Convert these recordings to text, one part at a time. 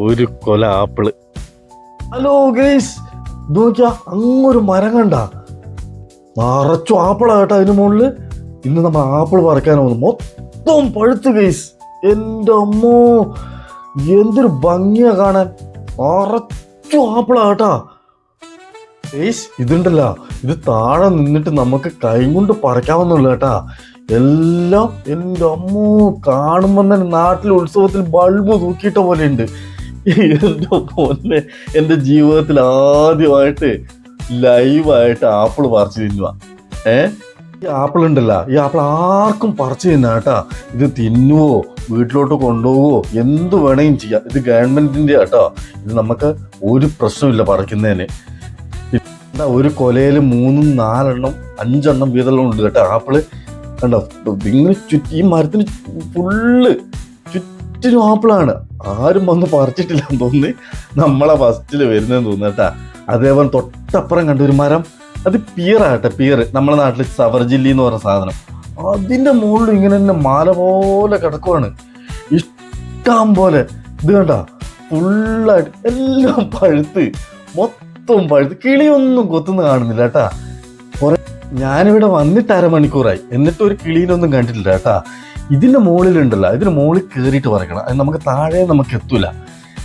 ഒരു കൊല apple. Hello guys, നോക്കിയാ അങ്ങൊരു മരം കണ്ട നിറച്ചു ആപ്പിളാ കേട്ടോ അതിന് മുകളില്. ഇന്ന് നമ്മൾ ആപ്പിൾ പറിക്കാൻ പോകുന്നു. മൊത്തം പഴുത്ത് ഗൈസ്. എൻ്റെ അമ്മോ, എന്തൊരു ഭംഗിയാ കാണാൻ. നിറച്ചു ആപ്പിളാ കേട്ടാ ഗൈസ്. ഇതുണ്ടല്ല, ഇത് താഴെ നിന്നിട്ട് നമുക്ക് കൈ കൊണ്ട് പറിക്കാവുന്നുള്ളു കേട്ടാ. എല്ലാം എൻ്റെ അമ്മോ കാണുമ്പോൾ തന്നെ നാട്ടിലെ ഉത്സവത്തിൽ ബൾബ് തൂക്കിയിട്ട പോലെ ഉണ്ട്. എൻ്റെ പൊന്നെ, എൻ്റെ ജീവിതത്തിൽ ആദ്യമായിട്ട് ലൈവായിട്ട് ആപ്പിൾ പറിച്ചു തിന്നുക. ഈ ആപ്പിൾ ഉണ്ടല്ലോ, ഈ ആപ്പിൾ ആർക്കും പറിച്ചു തിന്നാ കേട്ടാ. ഇത് തിന്നുവോ, വീട്ടിലോട്ട് കൊണ്ടുപോവോ, എന്ത് വേണമെങ്കിലും ചെയ്യാം. ഇത് ഗവൺമെന്റിന്റെ കേട്ടോ. ഇത് നമുക്ക് ഒരു പ്രശ്നമില്ല പറിക്കുന്നതിന്. എന്താ, ഒരു കൊലയിൽ 3, 4 5 വീതം ഉണ്ട് കേട്ടോ ആപ്പിള്. കണ്ടോ, ഇങ്ങനെ ഈ മരത്തിന് ഫുള്ള് ചുറ്റിനും ആപ്പിളാണ്. ആരും വന്ന് പറിച്ചിട്ടില്ലെന്ന് തോന്നി. നമ്മളെ ഫസ്റ്റില് വരുന്നതെന്ന് തോന്നുന്നു കേട്ടാ. അതേപോലെ തൊട്ടപ്പുറം കണ്ട ഒരു മരം, അത് പിയറാട്ടെ, പിയർ. നമ്മുടെ നാട്ടിൽ സവർജില്ലി എന്ന് പറഞ്ഞ സാധനം. അതിന്റെ മുകളിൽ ഇങ്ങനെ തന്നെ മാല പോലെ കിടക്കുവാണ്, ഇഷ്ടം പോലെ. ഇത് കണ്ട, ഫുള്ളായിട്ട് എല്ലാം പഴുത്ത്, മൊത്തം പഴുത്ത്. കിളിയൊന്നും കൊത്തുന്ന കാണുന്നില്ല കേട്ടാ. ഞാനിവിടെ വന്നിട്ട് 1/2 മണിക്കൂറായി, എന്നിട്ട് ഒരു കിളീനൊന്നും കണ്ടിട്ടില്ല കേട്ടാ. ഇതിന്റെ മുകളിലുണ്ടല്ലോ, ഇതിന് മുകളിൽ കയറിയിട്ട് പറിക്കണം. അത് നമുക്ക് താഴെ നമുക്ക് എത്തൂല.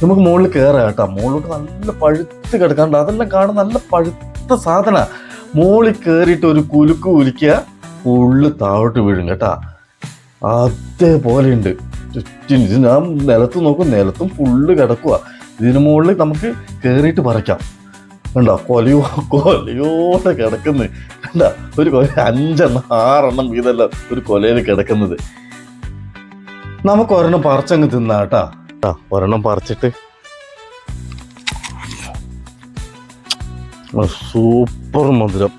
നമുക്ക് മുകളിൽ കയറാം കേട്ടാ. മുകളിലോട്ട് നല്ല പഴുത്ത് കിടക്കാണ്ട്, അതെല്ലാം കാണാൻ നല്ല പഴുത്ത സാധന. മുകളിൽ കയറിയിട്ട് ഒരു കുലുക്ക് കുലിക്കുക, ഫുള്ള് താഴോട്ട് വീഴും കേട്ടാ. അതേപോലെ ഉണ്ട് ചുറ്റിന്. ഇത് ഞാൻ നിലത്ത് നോക്കും, നിലത്തും ഫുള്ള് കിടക്കുക. ഇതിന് മുകളിൽ നമുക്ക് കയറിയിട്ട് പറിക്കാം. കണ്ടോ, കൊലയോടെ കിടക്കുന്നത് കണ്ട. ഒരു കൊല 5, 6 വീതല്ല ഒരു കൊലയിൽ കിടക്കുന്നത്. നമുക്ക് ഒരെണ്ണം പറിച്ചങ്ങ് തിന്നാ കേട്ടാ. ഒരെണ്ണം പറിച്ചിട്ട് സൂപ്പർ മധുരം,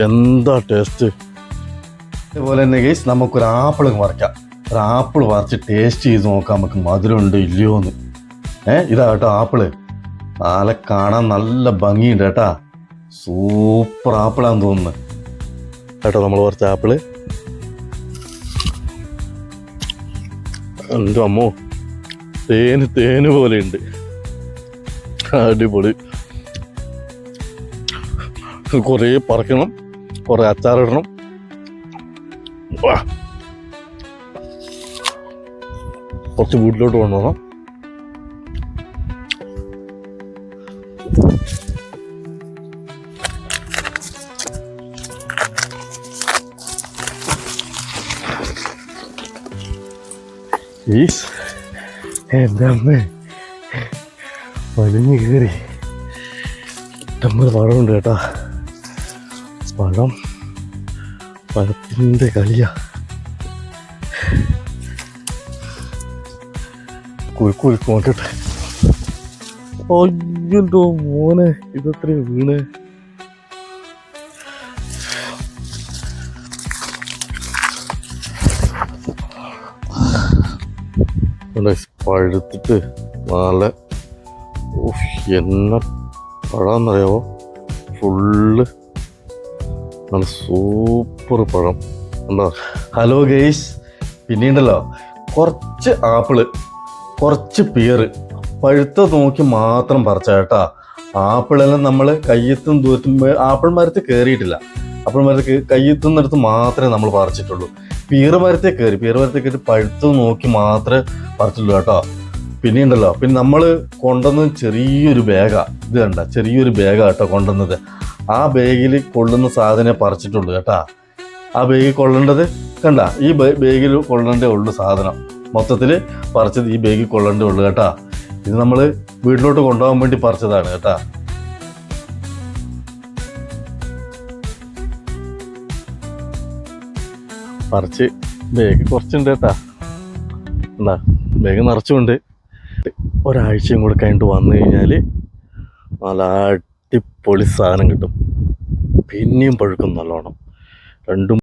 എന്താ ടേസ്റ്റ്. അതേപോലെ തന്നെ ഗൈസ്, നമുക്കൊരു ആപ്പിൾ പറിക്കാം. ഒരു ആപ്പിൾ പറിച്ച് ടേസ്റ്റ് ചെയ്ത് നോക്കാം നമുക്ക് മധുരം ഉണ്ട് ഇല്ലയോ എന്ന്. ഇതാ കേട്ടോ ആപ്പിള്. നാളെ കാണാൻ നല്ല ഭംഗിയുണ്ട് കേട്ടാ. സൂപ്പർ ആപ്പിളാന്ന് തോന്നുന്നു കേട്ടോ. നമ്മൾ കുറച്ച് ആപ്പിള്, എൻ്റെ അമ്മോ, തേന് പോലെ ഉണ്ട്. അടിപൊളി. കുറേ പറിക്കണം, കുറേ അച്ചാറിടണം. കുറച്ച് വീട്ടിലോട്ട് കൊണ്ടുപോകണം. എൻ്റെ അമ്മ വലിഞ്ഞു കയറി. ഇഷ്ടംപോലെ പഴമുണ്ട് കേട്ടാ. പഴത്തിൻ്റെ കളിയാ. കുലുക്ക് നോക്കട്ടെ. അയ്യോ മോനെ, ഇതെത്ര വീണ്. പഴുത്തിട്ട് നല്ല എന്ന പഴമെന്നറിയാവോ, ഫുള്ള് നല്ല സൂപ്പർ പഴം. എന്താ. ഹലോ ഗെയ്സ്, പിന്നീണ്ടല്ലോ കുറച്ച് ആപ്പിള്, കുറച്ച് പിയറ് പഴുത്ത നോക്കി മാത്രം പറിച്ച കേട്ടാ. ആപ്പിളെല്ലാം നമ്മൾ കയ്യെത്തും ദൂരത്തും ആപ്പിൾ മരത്തിൽ കയറിയിട്ടില്ല. ആപ്പിൾ മരത്തിൽ കയ്യെത്തുന്നിടത്ത് മാത്രമേ നമ്മൾ പറിച്ചിട്ടുള്ളൂ. പീർ മരത്തിൽ കയറി പഴുത്ത് നോക്കി മാത്രമേ പറിച്ചുള്ളൂ കേട്ടോ. പിന്നെ ഉണ്ടല്ലോ, പിന്നെ നമ്മൾ കൊണ്ടുവന്നത് ചെറിയൊരു ബാഗാ. ഇത് കണ്ട, ചെറിയൊരു ബാഗാ കേട്ടോ കൊണ്ടുവന്നത്. ആ ബാഗിൽ കൊള്ളുന്ന സാധനമേ പറിച്ചിട്ടുള്ളൂ കേട്ടാ. ആ ബാഗിൽ കൊള്ളേണ്ടത് കണ്ട, ഈ ബാഗിൽ കൊള്ളേണ്ടേ ഉള്ളൂ സാധനം. മൊത്തത്തിൽ പറിച്ചത് ഈ ബാഗിൽ കൊള്ളേണ്ടേ ഉള്ളൂ കേട്ടാ. ഇത് നമ്മൾ വീട്ടിലോട്ട് കൊണ്ടുപോകാൻ വേണ്ടി പറിച്ചതാണ് കേട്ടാ. പറിച്ച് ബാഗ് കുറച്ചുണ്ട് കേട്ടാ. എന്താ, ബാഗ് നിറച്ചുകൊണ്ട്. ഒരാഴ്ചയും കൂടെ കഴിഞ്ഞിട്ട് വന്നു കഴിഞ്ഞാൽ നല്ല അടിപൊളി സാധനം കിട്ടും. പിന്നെയും പഴുക്കും നല്ലോണം. രണ്ടും